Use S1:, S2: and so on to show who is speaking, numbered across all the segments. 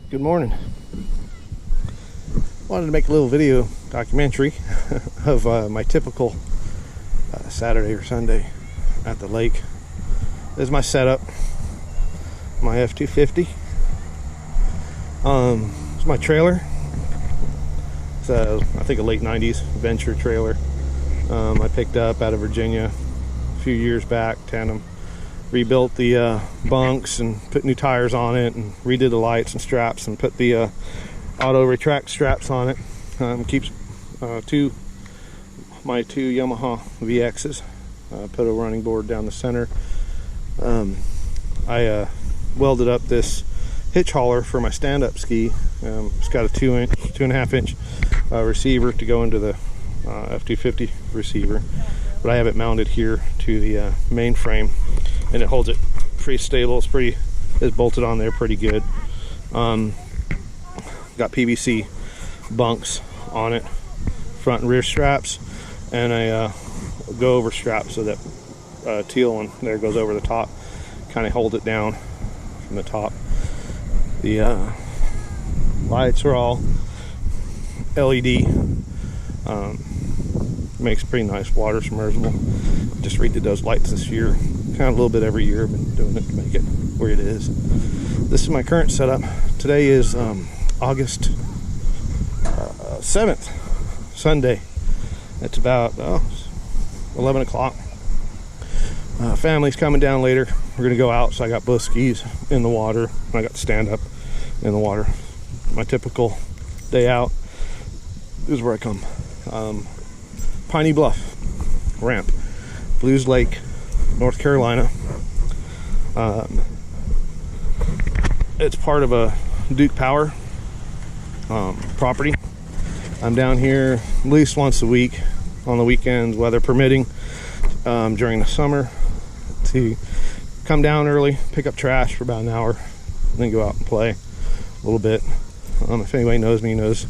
S1: Good morning. Wanted to make a little video documentary of my typical Saturday or Sunday at the lake. This is my setup, my F-250. It's my trailer. It's I think a late 90s Venture trailer. I picked up out of Virginia a few years back, tandem. Rebuilt the bunks and put new tires on it and redid the lights and straps and put the auto retract straps on it. Keeps my two Yamaha VXs. Put a running board down the center. I welded up this hitch hauler for my stand-up ski. It's got a 2.5 inch receiver to go into the F-250 receiver, but I have it mounted here to the main frame, and it holds it pretty stable. It's bolted on there pretty good. Got PVC bunks on it, front and rear straps, and a go over strap so that teal one there goes over the top, kind of hold it down from the top. The lights are all LED. Makes pretty nice water submersible. Just redid those lights this year, kind of a little bit every year. I've been doing it to make it where it is. This is my current setup. Today is August 7th, Sunday. It's about 11 o'clock. Family's coming down later. We're gonna go out, so I got both skis in the water. I got the stand up in the water. My typical day out. This is where I come. Piney Bluff ramp, Belews Lake, North Carolina. It's part of a Duke Power property. I'm down here at least once a week on the weekends, weather permitting, during the summer, to come down early, pick up trash for about an hour, and then go out and play a little bit. If anybody knows me, knows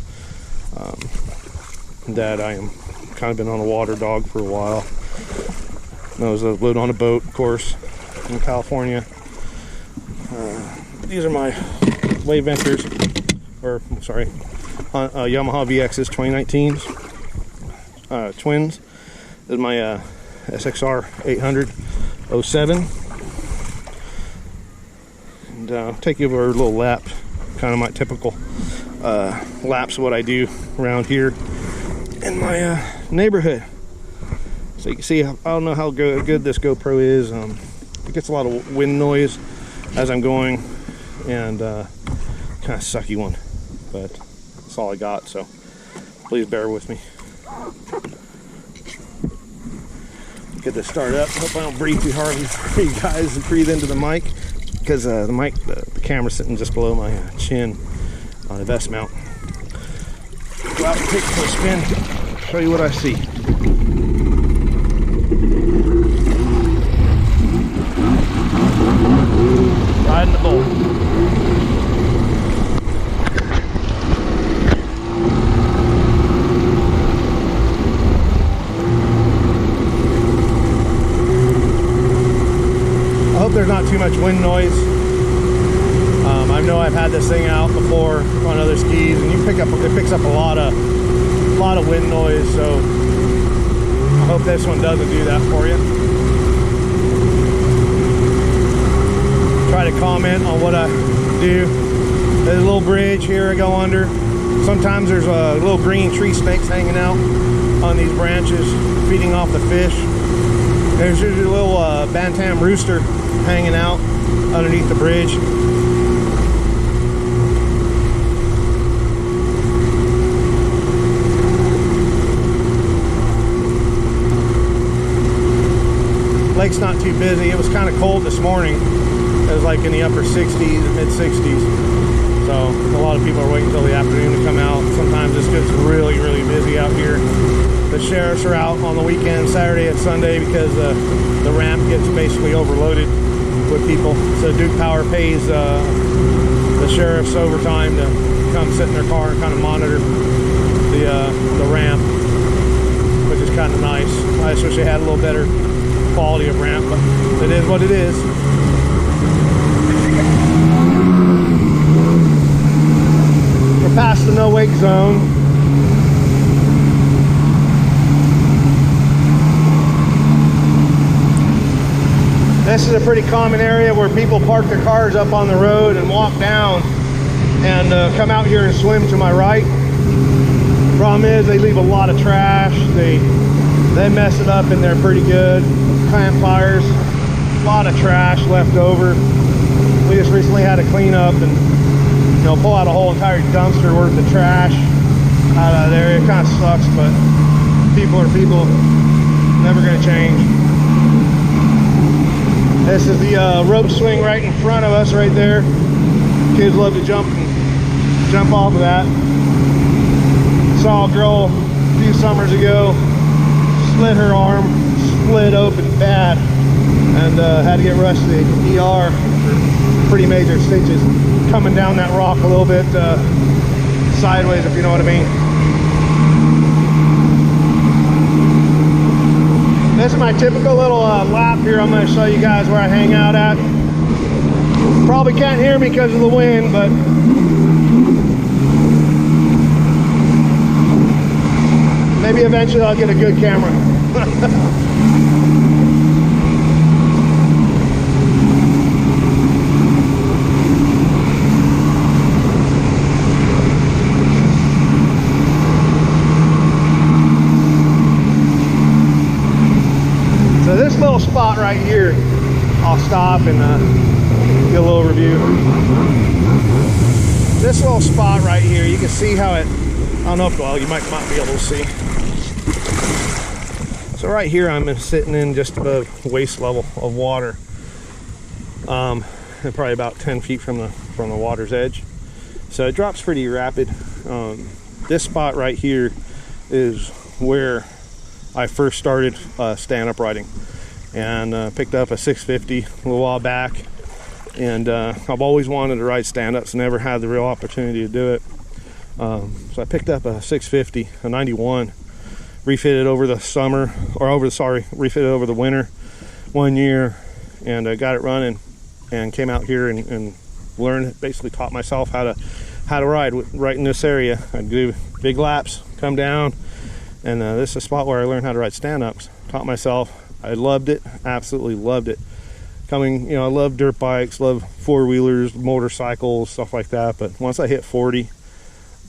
S1: that I am kind of been on a water dog for a while. I was lived on a boat, of course, in California. These are my Wave Ventures, or I'm sorry, Yamaha VXs 2019s, twins. This is my SXR-800 07. And I'll take you over a little lap, kind of my typical laps of what I do around here in my neighborhood. So you can see, I don't know how good this GoPro is. It gets a lot of wind noise as I'm going, and kind of sucky one, but that's all I got, so please bear with me. Get this started up. Hope I don't breathe too hard for you guys and breathe into the mic, because the camera's sitting just below my chin on a vest mount. Go out and take it for a spin, show you what I see. Riding the bull. I hope there's not too much wind noise. I know I've had this thing out before on other skis, and it picks up a lot of wind noise, so I hope this one doesn't do that for you. Try to comment on what I do. There's a little bridge here I go under. Sometimes there's little green tree snakes hanging out on these branches, feeding off the fish. There's usually a little bantam rooster hanging out underneath the bridge. Lake's not too busy. It was kind of cold this morning. It was like in the upper 60s, mid 60s. So a lot of people are waiting until the afternoon to come out. Sometimes this gets really, really busy out here. The sheriffs are out on the weekend, Saturday and Sunday, because the ramp gets basically overloaded with people. So Duke Power pays the sheriffs overtime to come sit in their car and kind of monitor the ramp, which is kind of nice. I just wish they had a little better quality of ramp, but it is what it is. zone. This is a pretty common area where people park their cars up on the road and walk down and come out here and swim to my right. Problem is they leave a lot of trash. They mess it up in there pretty good. Campfires, a lot of trash left over. We just recently had to clean up and, you know, pull out a whole entire dumpster worth of trash out of there. It kind of sucks, but people are people. Never gonna change. This is the rope swing right in front of us right there. Kids love to jump off of that. Saw a girl a few summers ago, split her arm, split open bad, and had to get rushed to the ER for pretty major stitches. Coming down that rock a little bit sideways, if you know what I mean. This is my typical little lap here. I'm going to show you guys where I hang out at. Probably can't hear me because of the wind, but maybe eventually I'll get a good camera. So this little spot right here, I'll stop and get a little review. This little spot right here, you can see how it, I don't know if, well, you might be able to see. So right here I'm sitting in just above waist level of water, and probably about 10 feet from the water's edge. So it drops pretty rapid. This spot right here is where I first started stand-up riding, and picked up a 650 a little while back, and I've always wanted to ride stand-ups, never had the real opportunity to do it. So I picked up a 650, a 91, refitted over the summer, or refitted over the winter one year, and I got it running, and came out here and learned, basically taught myself how to ride right in this area. I'd do big laps, come down, and this is a spot where I learned how to ride stand-ups. Taught myself. I loved it, absolutely loved it. You know, I love dirt bikes, love four-wheelers, motorcycles, stuff like that, but once I hit 40,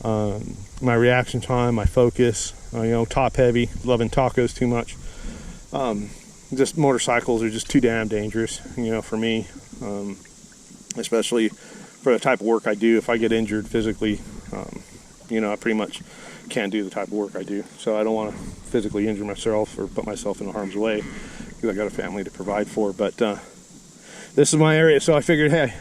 S1: my reaction time, my focus, you know, top heavy, loving tacos too much. Just motorcycles are just too damn dangerous, you know, for me, especially for the type of work I do. If I get injured physically, you know, I pretty much can't do the type of work I do. So I don't want to physically injure myself or put myself in harm's way, because I got a family to provide for. But this is my area, so I figured, hey,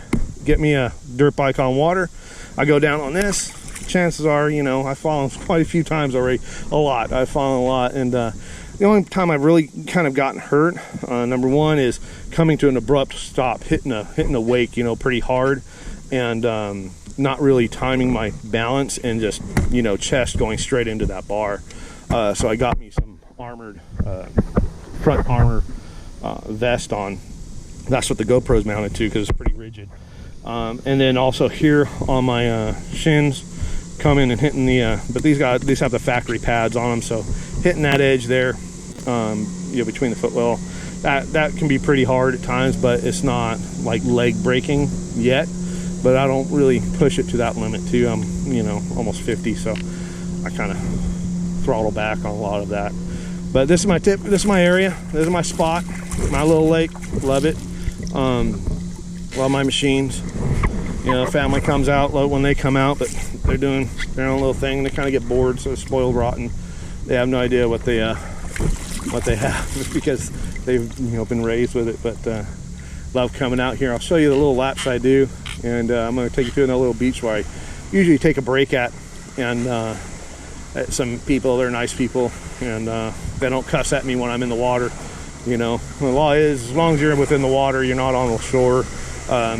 S1: get me a dirt bike on water. I go down on this. Chances are, you know, I've fallen quite a few times already. I've fallen a lot, and the only time I've really kind of gotten hurt, number one, is coming to an abrupt stop, hitting a wake, you know, pretty hard, and not really timing my balance, and just, you know, chest going straight into that bar. So I got me some armored front armor vest on. That's what the GoPro's mounted to, because it's pretty rigid. And then also here on my shins, coming and hitting the but these have the factory pads on them, so hitting that edge there, you know, between the footwell, that can be pretty hard at times, but it's not like leg breaking yet. But I don't really push it to that limit too. I'm, you know, almost 50, so I kind of throttle back on a lot of that. But this is my tip. This is my area. This is my spot. My little lake. Love it. Love my machines. You know, family comes out when they come out, but they're doing their own little thing. They kind of get bored, so spoiled rotten. They have no idea what they have because they've, you know, been raised with it. But love coming out here. I'll show you the little laps I do, and I'm going to take you to another little beach where I usually take a break at. And some people, they're nice people, and they don't cuss at me when I'm in the water. You know, the law is, as long as you're within the water, you're not on the shore,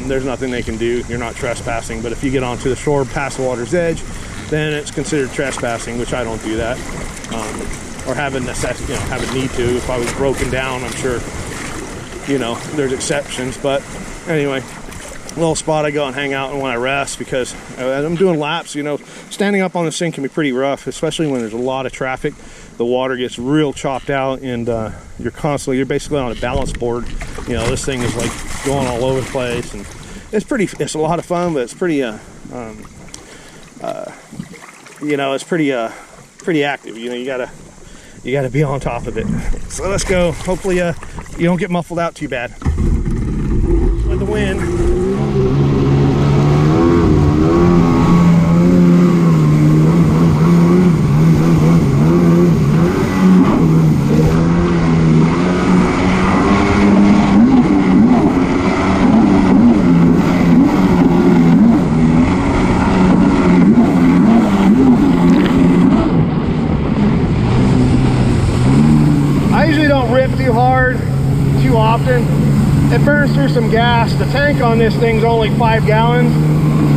S1: there's nothing they can do. You're not trespassing. But if you get onto the shore past the water's edge, then it's considered trespassing, which I don't do that, or have a necessity, you know, have a need to. If I was broken down, I'm sure, you know, there's exceptions. But anyway, little spot I go and hang out and when I rest, because I'm doing laps, you know, standing up on this thing can be pretty rough, especially when there's a lot of traffic. The water gets real chopped out, and you're basically on a balance board. You know, this thing is like going all over the place, and it's a lot of fun, but it's pretty you know, it's pretty active. You know, you gotta be on top of it. So let's go. Hopefully you don't get muffled out too bad with the wind. Too often. It burns through some gas. The tank on this thing's only 5 gallons,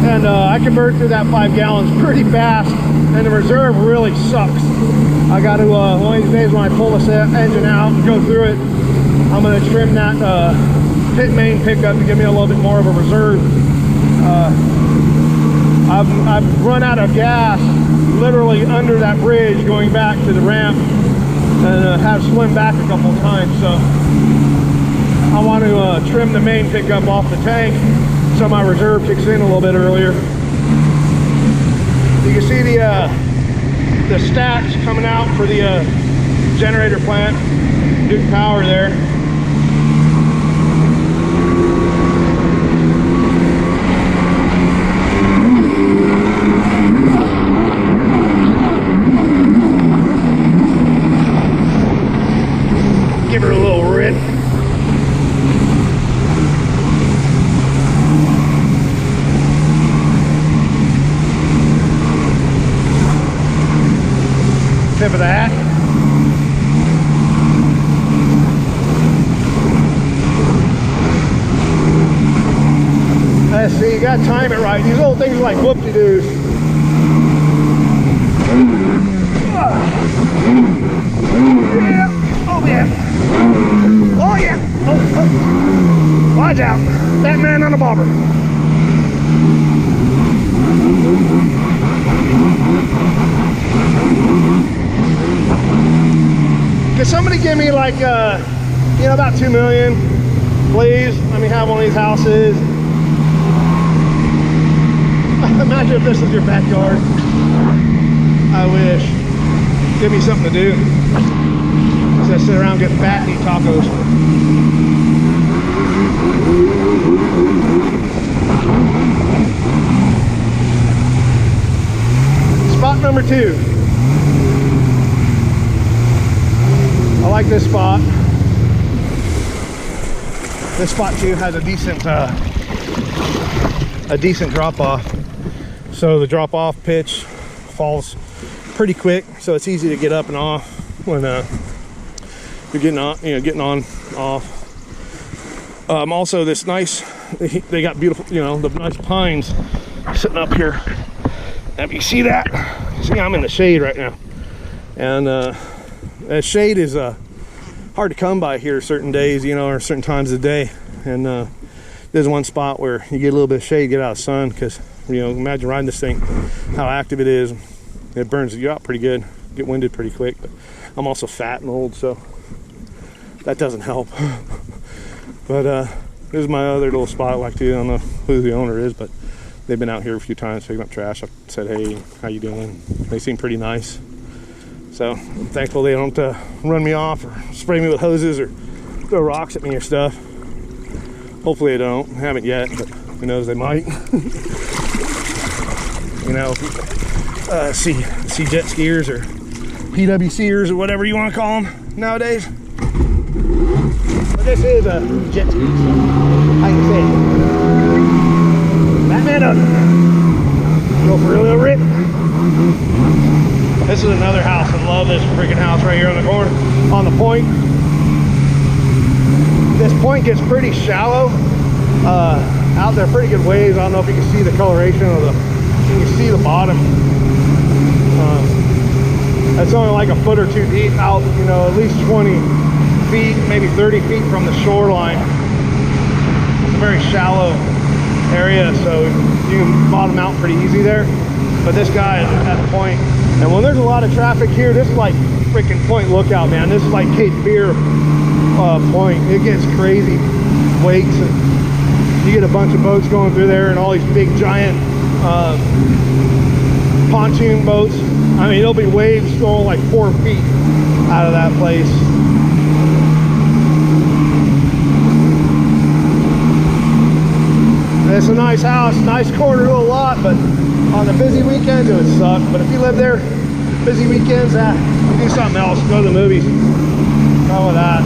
S1: and I can burn through that 5 gallons pretty fast, and the reserve really sucks. I got to one of these days when I pull this engine out and go through it, I'm going to trim that pit main pickup to give me a little bit more of a reserve. I've run out of gas literally under that bridge going back to the ramp, and have swim back a couple of times, so I want to trim the main pickup off the tank so my reserve kicks in a little bit earlier. You can see the stacks coming out for the generator plant, Duke Power there. Give her a little rip. Tip of that. Let's see, you gotta time it right. These little things are like whoop-de-doos. Yeah. Oh yeah. Oh yeah. Oh, oh. Watch out. That man on the bobber. Could somebody give me like, you know, about 2 million, please? Let me have one of these houses. Imagine if this is your backyard. I wish. Give me something to do. Instead of sit around getting fat and eat tacos. Spot number 2. I like this spot. This spot too has a decent drop off. So the drop off pitch falls pretty quick, so it's easy to get up and off when you're getting on, getting on, off. Also, this nice, they got beautiful, the nice pines sitting up here. If you see that, see, I'm in the shade right now, and shade is hard to come by here certain days, or certain times of the day. And there's one spot where you get a little bit of shade, get out of sun, because imagine riding this thing, how active it is. It burns you out pretty good, get winded pretty quick. But I'm also fat and old, so that doesn't help. But this is my other little spot I like to. I don't know who the owner is, but they've been out here a few times picking up trash. I said, hey, how you doing? They seem pretty nice. So I'm thankful they don't run me off or spray me with hoses or throw rocks at me or stuff. Hopefully they don't. I haven't yet, but who knows, they might. See jet skiers or PWCers or whatever you want to call them nowadays. But this is a jet ski, so I can say that man up. Go for a little rip. This is another house. I love this freaking house right here on the corner, on the point. This point gets pretty shallow out there, pretty good waves. I don't know if you can see the coloration of you can see the bottom. It's only like a foot or two deep out, at least 20 feet, maybe 30 feet from the shoreline. It's a very shallow area, so you can bottom out pretty easy there. But this guy at the point, and when there's a lot of traffic here, this is like freaking Point Lookout, man. This is like Cape Fear Point. It gets crazy wakes, and you get a bunch of boats going through there, and all these big giant pontoon boats. I mean, it'll be waves going like 4 feet out of that place. It's a nice house, nice corner to a lot, but on the busy weekends it would suck. But if you live there, busy weekends, you do something else, go to the movies. Go with that.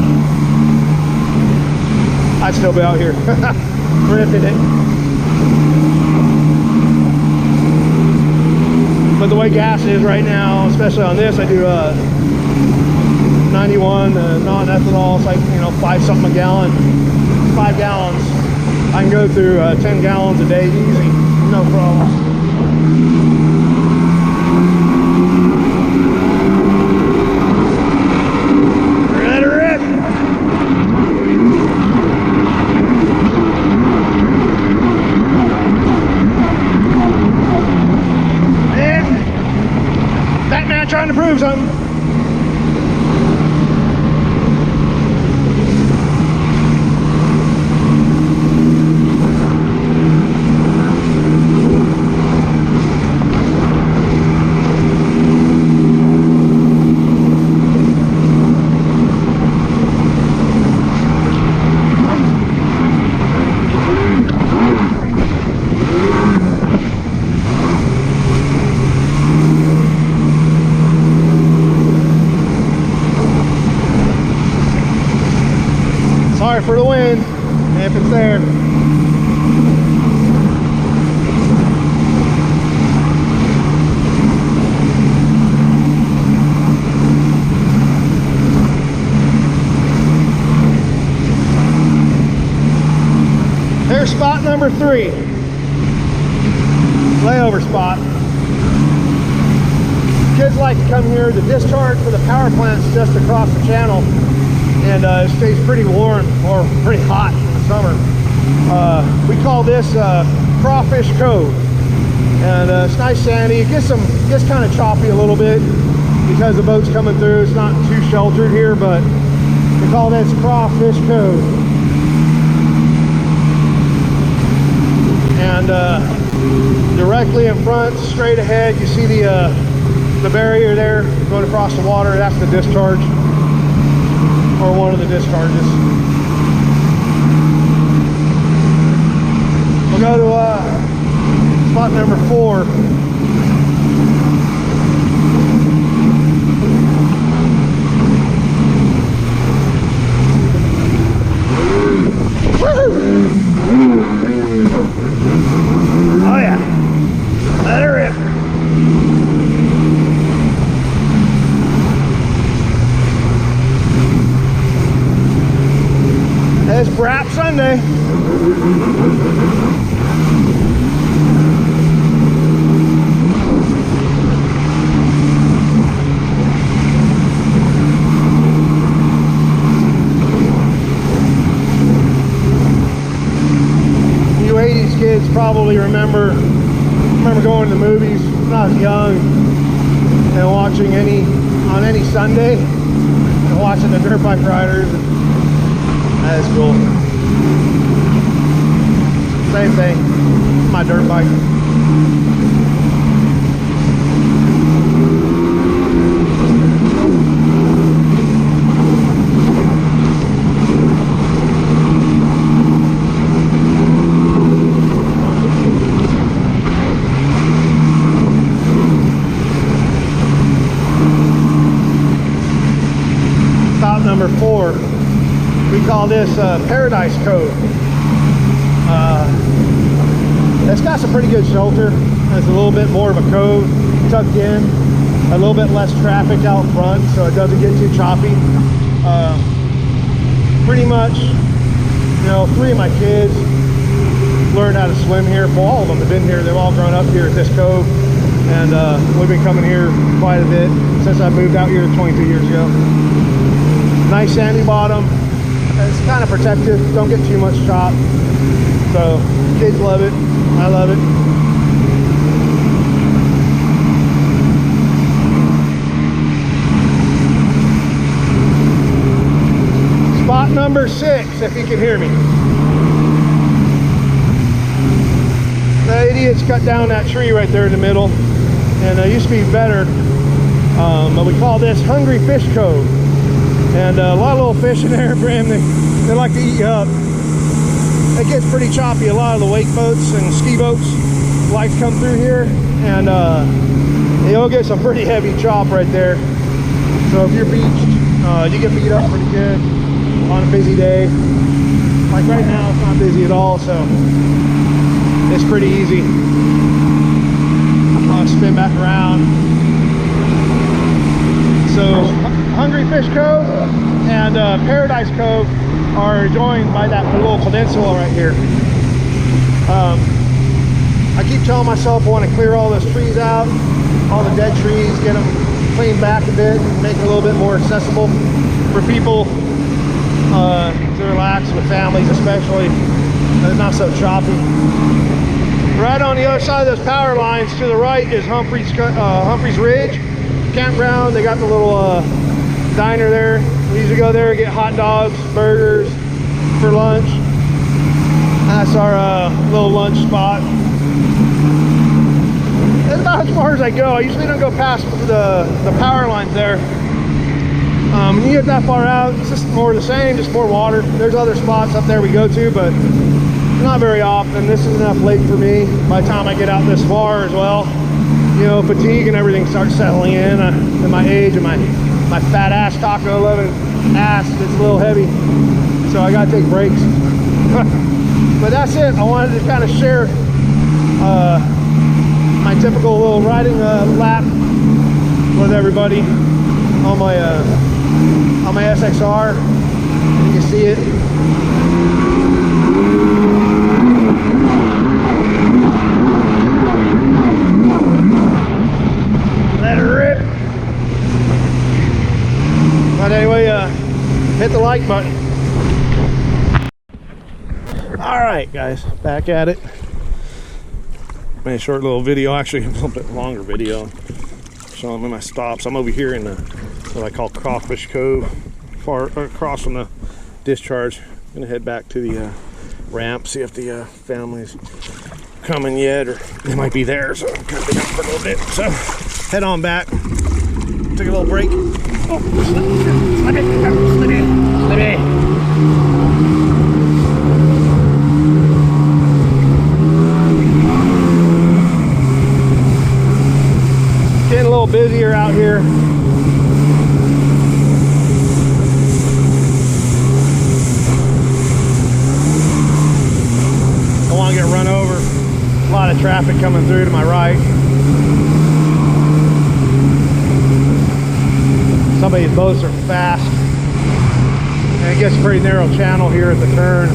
S1: I'd still be out here ripping it. But the way gas is right now, especially on this, I do 91 non-ethanol. It's like, you know, 5 something a gallon, 5 gallons. I can go through 10 gallons a day easy, no problem. Let her rip. And Batman trying to prove something. Sorry for the wind, if it's there. There's spot number 3. Layover spot. Kids like to come here. The discharge for the power plant's just across the channel. And it stays pretty warm, or pretty hot in the summer. We call this Crawfish Cove, and it's nice sandy. It gets kind of choppy a little bit because the boat's coming through. It's not too sheltered here, but we call this Crawfish Cove. And directly in front, straight ahead, you see the barrier there going across the water. That's the discharge. Or one of the discharges. We'll go to spot number 4. Oh yeah, let her rip. It's Brap Sunday. You 80s kids probably remember going to the movies when I was young and watching on any Sunday and watching the dirt bike riders. That's cool. Same thing, my dirt bike. Stop number 4. We call this Paradise Cove. It's got some pretty good shelter. It's a little bit more of a cove tucked in, a little bit less traffic out front, so it doesn't get too choppy. Pretty much, you know, 3 of my kids learned how to swim here. Well, all of them have been here. They've all grown up here at this cove, and we've been coming here quite a bit since I moved out here 22 years ago. Nice sandy bottom. It's kind of protected, don't get too much chop. So Kids love it. I love it. Spot number 6, if you can hear me. The idiots cut down that tree right there in the middle, and it used to be better, but we call this Hungry Fish Cove, and a lot of little fish in there, Bram. They like to eat you up. It gets pretty choppy. A lot of the wake boats and ski boats like to come through here, and you'll get some pretty heavy chop right there. So if you're beached, you get beat up pretty good on a busy day. Like right now, it's not busy at all, so it's pretty easy. I'll spin back around. So Hungry Fish Cove and Paradise Cove are joined by that little peninsula right here. I keep telling myself I want to clear all those trees out, all the dead trees, get them cleaned back a bit, make it a little bit more accessible for people to relax with families, especially. It's not so choppy. Right on the other side of those power lines to the right is Humphreys Ridge campground. They got the little diner there. We usually go there and get hot dogs, burgers for lunch. That's our little lunch spot. That's about as far as I go. I usually don't go past the power lines there. When you get that far out, it's just more of the same, just more water. There's other spots up there we go to, but not very often. This is enough lake for me by the time I get out this far as well. You know, fatigue and everything starts settling in at my age, and my fat ass taco loving ass gets a little heavy, so I gotta take breaks. But that's it. I wanted to kind of share my typical little riding lap with everybody on my SXR. You can see it. Let it rip. But anyway, hit the like button. All right, guys, back at it. Made a short little video, actually a little bit longer video, showing me my stops. I'm over here in the what I call Crawfish Cove, far across from the discharge. I'm gonna head back to the ramp, see if the family's coming yet, or they might be there. So I'm gonna be out for a little bit. So head on back. Take a little break. Oh, slippy. Getting a little busier out here. Don't want to get run over. A lot of traffic coming through to my right. Some of these boats are fast, and it gets a pretty narrow channel here at the turn.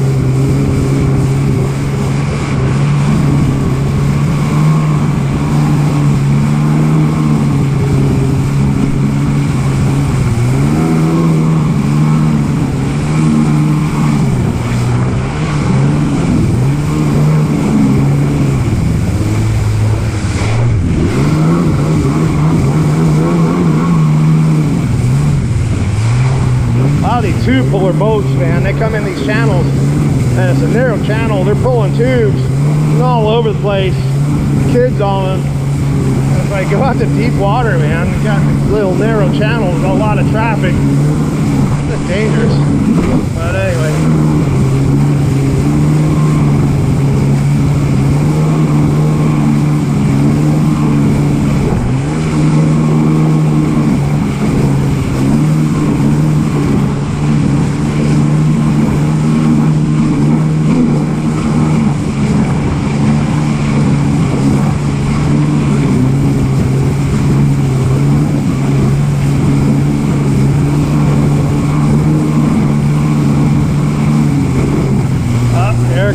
S1: These two-puller boats, man, they come in these channels, and it's a narrow channel. They're pulling tubes all over the place, kids on them. And if I go out to deep water, man, you got little narrow channels, a lot of traffic. It's dangerous, but anyway.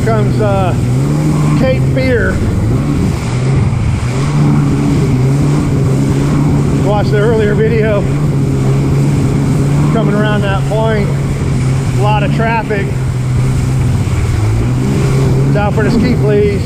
S1: Comes Cape Fear. Watched the earlier video. Coming around that point, a lot of traffic. Down for the ski, please.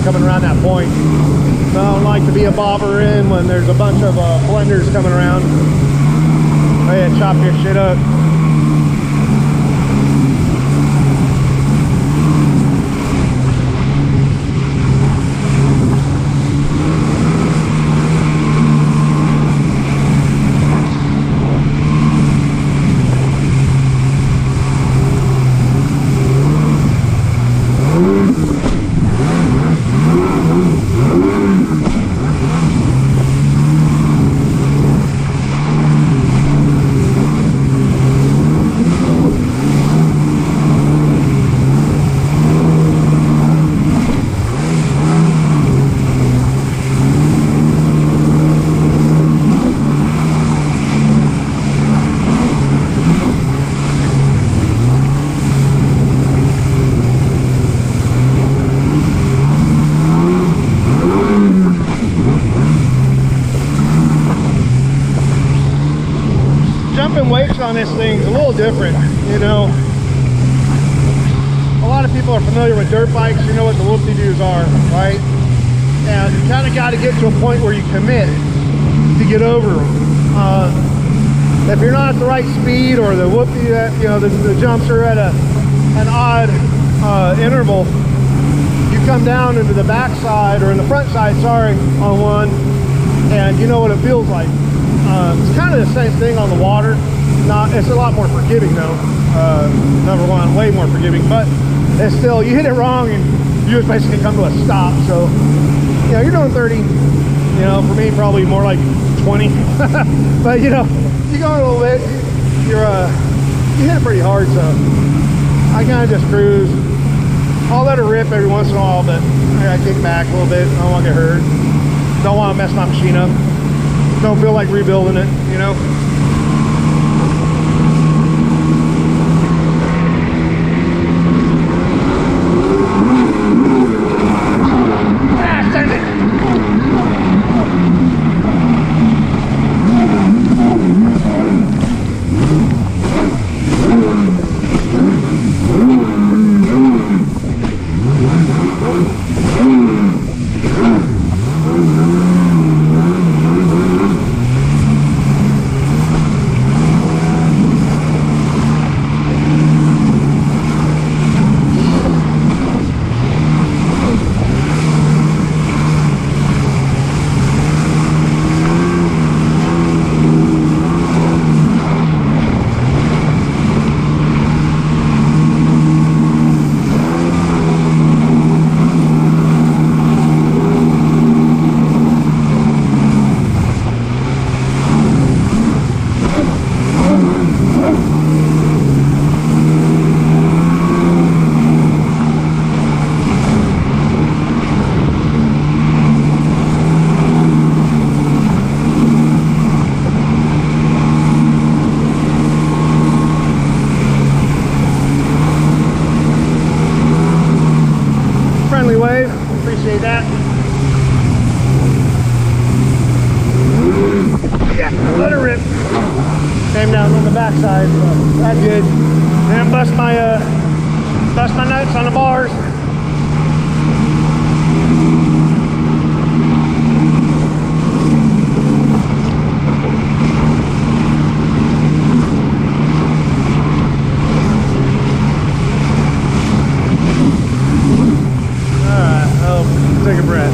S1: Coming around that point. So I don't like to be a bobber in when there's a bunch of blenders coming around. Go ahead, chop your shit up. Weights on this thing is a little different, you know. A lot of people are familiar with dirt bikes, you know what the whoop-de-doos are, right? And you kind of got to get to a point where you commit to get over them. If you're not at the right speed, or the whoop-de, you know, the jumps are at an odd interval, you come down into the back side, or in the front side, sorry, on one, and you know what it feels like. It's kind of the same thing on the water. It's a lot more forgiving though. Number one, way more forgiving, but it's still, you hit it wrong and you just basically come to a stop. So, you know, you're doing 30, you know, for me, probably more like 20, but you know, you go a little bit, you hit it pretty hard. So I kind of just cruise. I'll let it rip every once in a while, but I gotta kick back a little bit. I don't want to get hurt. Don't want to mess my machine up. Don't feel like rebuilding it, you know. Send it. Appreciate that. Yeah, let her rip. Came down on the backside, so that's good. Then bust my nuts on the bars. Take a breath.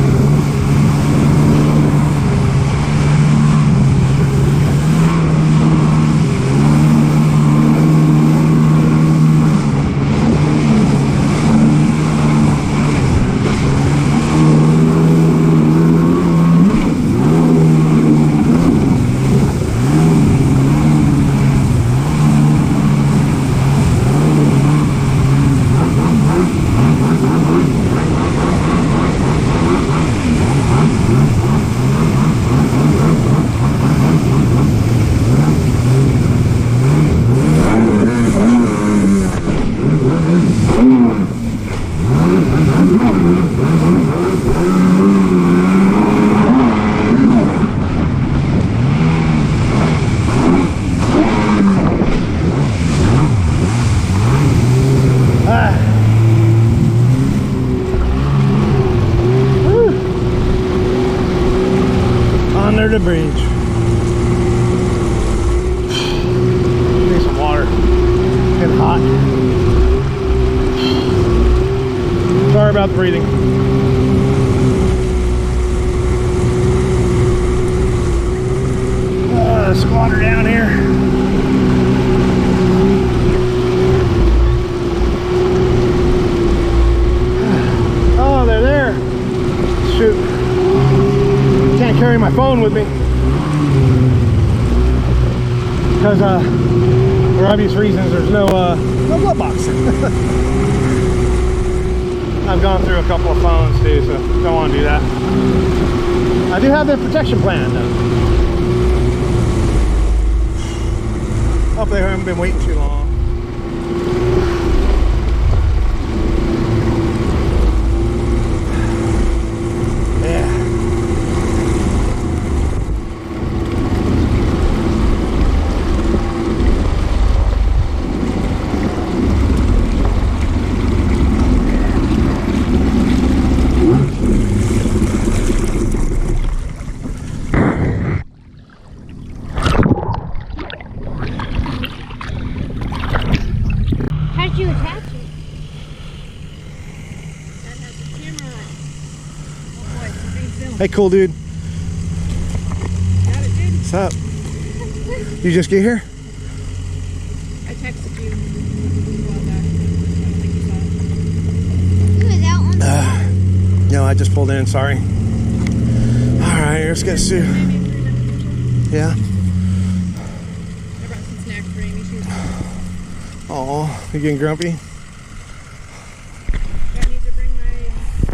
S1: Stop breathing. Squatter down here. Oh, they're there. Shoot. Can't carry my phone with me. Because, for obvious reasons, there's no glove box. I've gone through a couple of phones too, so don't want to do that. I do have the protection plan though. Hope they haven't been waiting too long. Yeah.
S2: You attach it. That has a camera on it. Oh boy, it's a big film.
S1: Hey, cool dude.
S2: Got it, dude?
S1: What's up? You just get here?
S2: I texted you a while back. I don't think you saw it.
S3: Ooh, that one.
S1: No, I just pulled in, sorry. Alright, let's get Sue. Yeah?
S2: I brought some snacks for Amy. She was
S1: Oh, you getting grumpy?